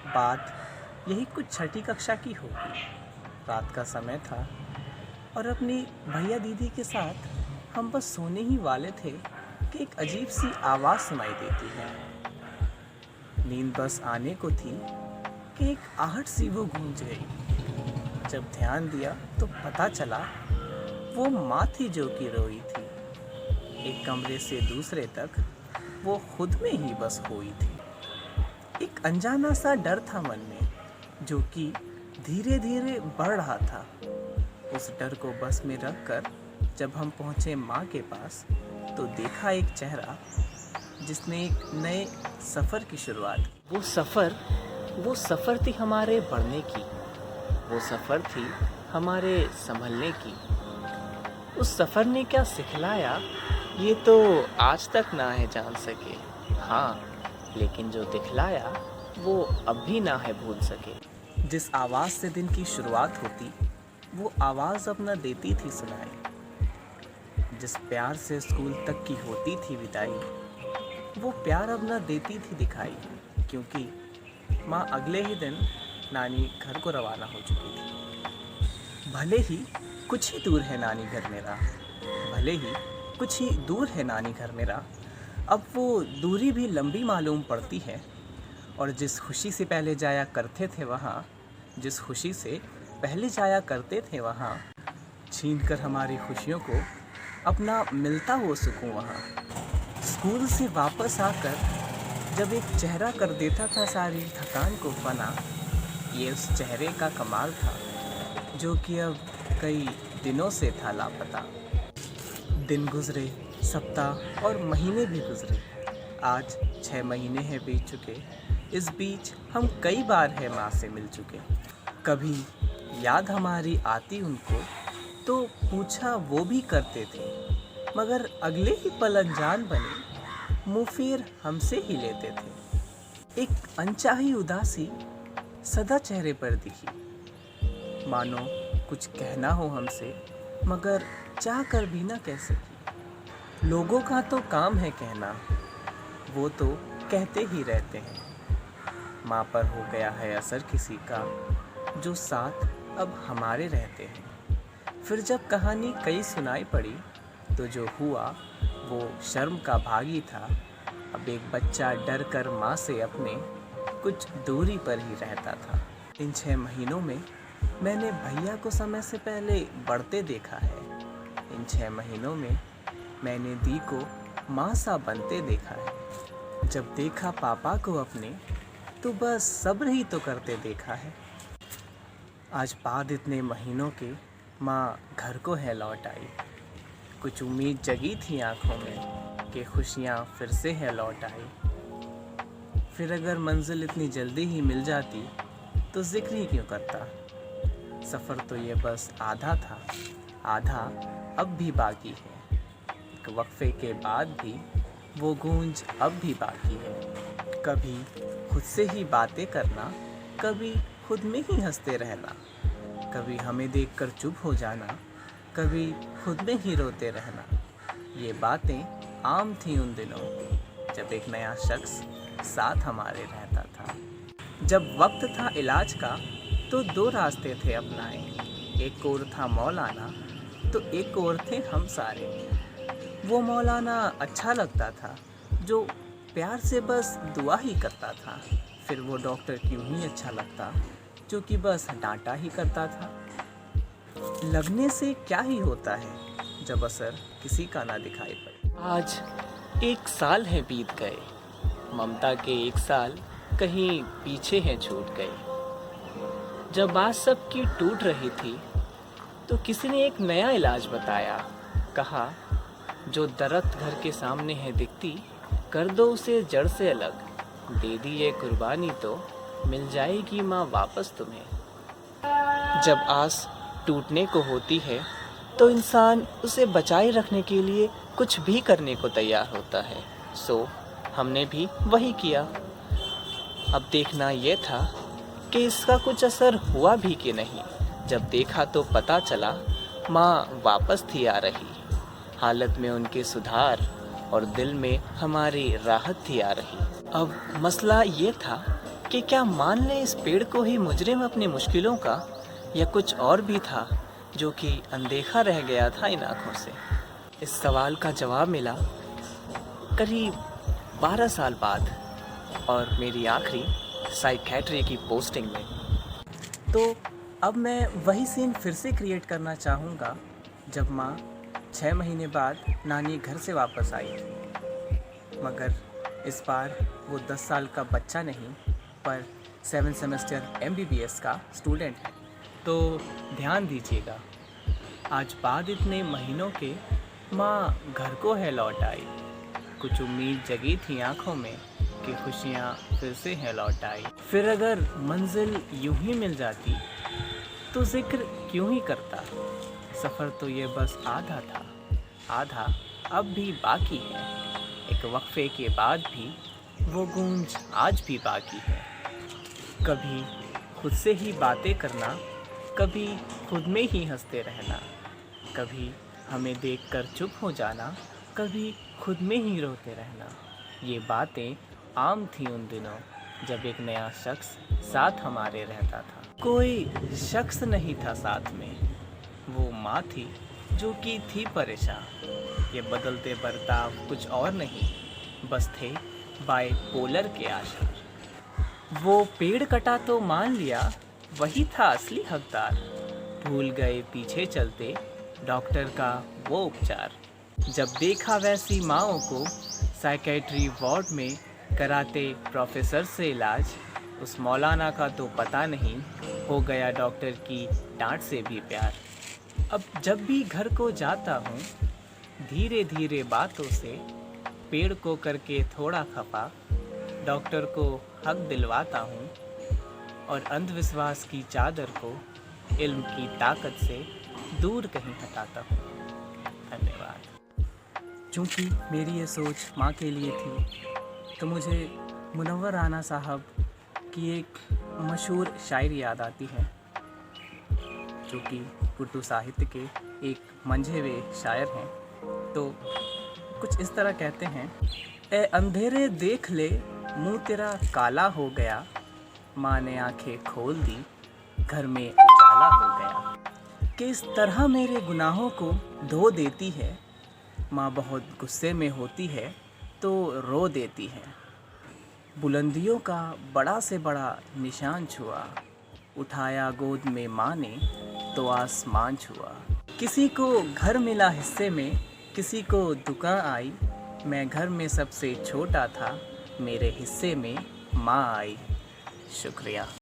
बात यही कुछ छठी कक्षा की होगी। रात का समय था और अपनी भैया दीदी के साथ हम बस सोने ही वाले थे कि एक अजीब सी आवाज़ सुनाई देती है। नींद बस आने को थी कि एक आहट सी वो गूंज गई। जब ध्यान दिया तो पता चला वो माँ थी जो कि रोई थी। एक कमरे से दूसरे तक वो खुद में ही बस हुई थी। एक अनजाना सा डर था मन में जो कि धीरे धीरे बढ़ रहा था। उस डर को बस में रख कर जब हम पहुँचे माँ के पास तो देखा एक चेहरा जिसने एक नए सफ़र की शुरुआत की। वो सफ़र थी हमारे बढ़ने की। वो सफ़र थी हमारे संभलने की। उस सफ़र ने क्या सिखलाया ये तो आज तक ना है जान सके। हाँ, लेकिन जो दिखलाया वो अब भी ना है भूल सके। जिस आवाज़ से दिन की शुरुआत होती वो आवाज़ अपना देती थी सुनाई। जिस प्यार से स्कूल तक की होती थी विदाई वो प्यार अपना देती थी दिखाई। क्योंकि माँ अगले ही दिन नानी घर को रवाना हो चुकी थी। भले ही कुछ ही दूर है नानी घर मेरा, भले ही कुछ ही दूर है नानी घर मेरा, अब वो दूरी भी लंबी मालूम पड़ती है। और जिस खुशी से पहले जाया करते थे वहाँ, जिस खुशी से पहले जाया करते थे वहाँ, छीन कर हमारी खुशियों को अपना मिलता वो सुकून वहाँ। स्कूल से वापस आकर जब एक चेहरा कर देता था सारी थकान को फना, ये उस चेहरे का कमाल था जो कि अब कई दिनों से था लापता। दिन गुजरे, सप्ताह और महीने भी गुजरे। आज 6 महीने हैं बीत चुके। इस बीच हम कई बार है माँ से मिल चुके। कभी याद हमारी आती उनको तो पूछा वो भी करते थे, मगर अगले ही पल अनजान बने मुँह फेर हमसे ही लेते थे। एक अनचाही उदासी सदा चेहरे पर दिखी, मानो कुछ कहना हो हमसे मगर चाह कर भी ना कह सकी। लोगों का तो काम है कहना, वो तो कहते ही रहते हैं। माँ पर हो गया है असर किसी का जो साथ अब हमारे रहते हैं। फिर जब कहानी कई सुनाई पड़ी तो जो हुआ वो शर्म का भागी था। अब एक बच्चा डर कर माँ से अपने कुछ दूरी पर ही रहता था। इन 6 महीनों में मैंने भैया को समय से पहले बढ़ते देखा है। इन 6 महीनों में मैंने दी को माँ सा बनते देखा है। जब देखा पापा को अपने तो बस सब्र ही तो करते देखा है। आज बाद इतने महीनों के माँ घर को है लौट आई। कुछ उम्मीद जगी थी आँखों में कि खुशियाँ फिर से है लौट आई। फिर अगर मंजिल इतनी जल्दी ही मिल जाती तो जिक्र ही क्यों करता। सफ़र तो ये बस आधा था, आधा अब भी बाकी है। एक वक्फे के बाद भी वो गूंज अब भी बाकी है। कभी खुद से ही बातें करना, कभी खुद में ही हंसते रहना, कभी हमें देखकर चुप हो जाना, कभी खुद में ही रोते रहना। ये बातें आम थी उन दिनों जब एक नया शख्स साथ हमारे रहता था। जब वक्त था इलाज का तो 2 रास्ते थे अपनाए। एक ओर था मौलाना तो एक ओर थे हम सारे। वो मौलाना अच्छा लगता था जो प्यार से बस दुआ ही करता था। फिर वो डॉक्टर क्यों ही अच्छा लगता जो कि बस डांटा ही करता था। लगने से क्या ही होता है जब असर किसी का ना दिखाई पड़े। आज 1 साल है बीत गए, ममता के 1 साल कहीं पीछे हैं छूट गए। जब बात सबकी टूट रही थी तो किसी ने एक नया इलाज बताया। कहा जो दरख्त घर के सामने है दिखती, कर दो उसे जड़ से अलग। दे दी ये कुर्बानी तो मिल जाएगी माँ वापस तुम्हें। जब आस टूटने को होती है तो इंसान उसे बचाए रखने के लिए कुछ भी करने को तैयार होता है। सो हमने भी वही किया। अब देखना ये था कि इसका कुछ असर हुआ भी कि नहीं। जब देखा तो पता चला माँ वापस थी आ रही। हालत में उनके सुधार और दिल में हमारी राहत थी आ रही। अब मसला ये था कि क्या मान लें इस पेड़ को ही मुजरिम अपनी मुश्किलों का, या कुछ और भी था जो कि अनदेखा रह गया था इन आँखों से। इस सवाल का जवाब मिला करीब 12 साल बाद और मेरी आखिरी साइकेट्री की पोस्टिंग में। तो अब मैं वही सीन फिर से क्रिएट करना चाहूँगा जब माँ 6 महीने बाद नानी घर से वापस आई थी, मगर इस बार वो 10 साल का बच्चा नहीं पर 7 सेमेस्टर MBBS का स्टूडेंट है। तो ध्यान दीजिएगा, आज बाद इतने महीनों के माँ घर को है लौट आई। कुछ उम्मीद जगी थी आँखों में कि खुशियाँ फिर से है लौट आई। फिर अगर मंजिल यूं ही मिल जाती तो जिक्र क्यों ही करता। सफ़र तो ये बस आधा था, आधा अब भी बाकी है। एक वक्फे के बाद भी वो गूंज आज भी बाकी है। कभी खुद से ही बातें करना, कभी खुद में ही हंसते रहना, कभी हमें देखकर चुप हो जाना, कभी खुद में ही रोते रहना। ये बातें आम थी उन दिनों जब एक नया शख्स साथ हमारे रहता था। कोई शख्स नहीं था साथ में, वो माँ थी जो कि थी परेशान। ये बदलते बर्ताव कुछ और नहीं, बस थे बाइपोलर के आशार। वो पेड़ कटा तो मान लिया, वही था असली हकदार। भूल गए पीछे चलते डॉक्टर का वो उपचार। जब देखा वैसी माँओं को साइकेट्री वार्ड में कराते प्रोफेसर से इलाज, उस मौलाना का तो पता नहीं हो गया डॉक्टर की डांट से भी प्यार। अब जब भी घर को जाता हूँ धीरे धीरे बातों से, पेड़ को करके थोड़ा खफा, डॉक्टर को हक दिलवाता हूँ और अंधविश्वास की चादर को इल्म की ताकत से दूर कहीं हटाता हूँ। धन्यवाद। चूँकि मेरी ये सोच माँ के लिए थी, तो मुझे मुनव्वर राना साहब की एक मशहूर शायरी याद आती है, जो कि उर्दू साहित्य के एक मंझे हुए शायर हैं। तो कुछ इस तरह कहते हैं, ए अंधेरे देख ले मुँह तेरा काला हो गया, माँ ने आंखें खोल दी घर में उजाला हो गया। कि इस तरह मेरे गुनाहों को धो देती है, माँ बहुत गुस्से में होती है तो रो देती है। बुलंदियों का बड़ा से बड़ा निशान छुआ, उठाया गोद में माँ ने तो आसमान छुआ। किसी को घर मिला हिस्से में, किसी को दुकान आई, मैं घर में सबसे छोटा था, मेरे हिस्से में माँ आई। शुक्रिया।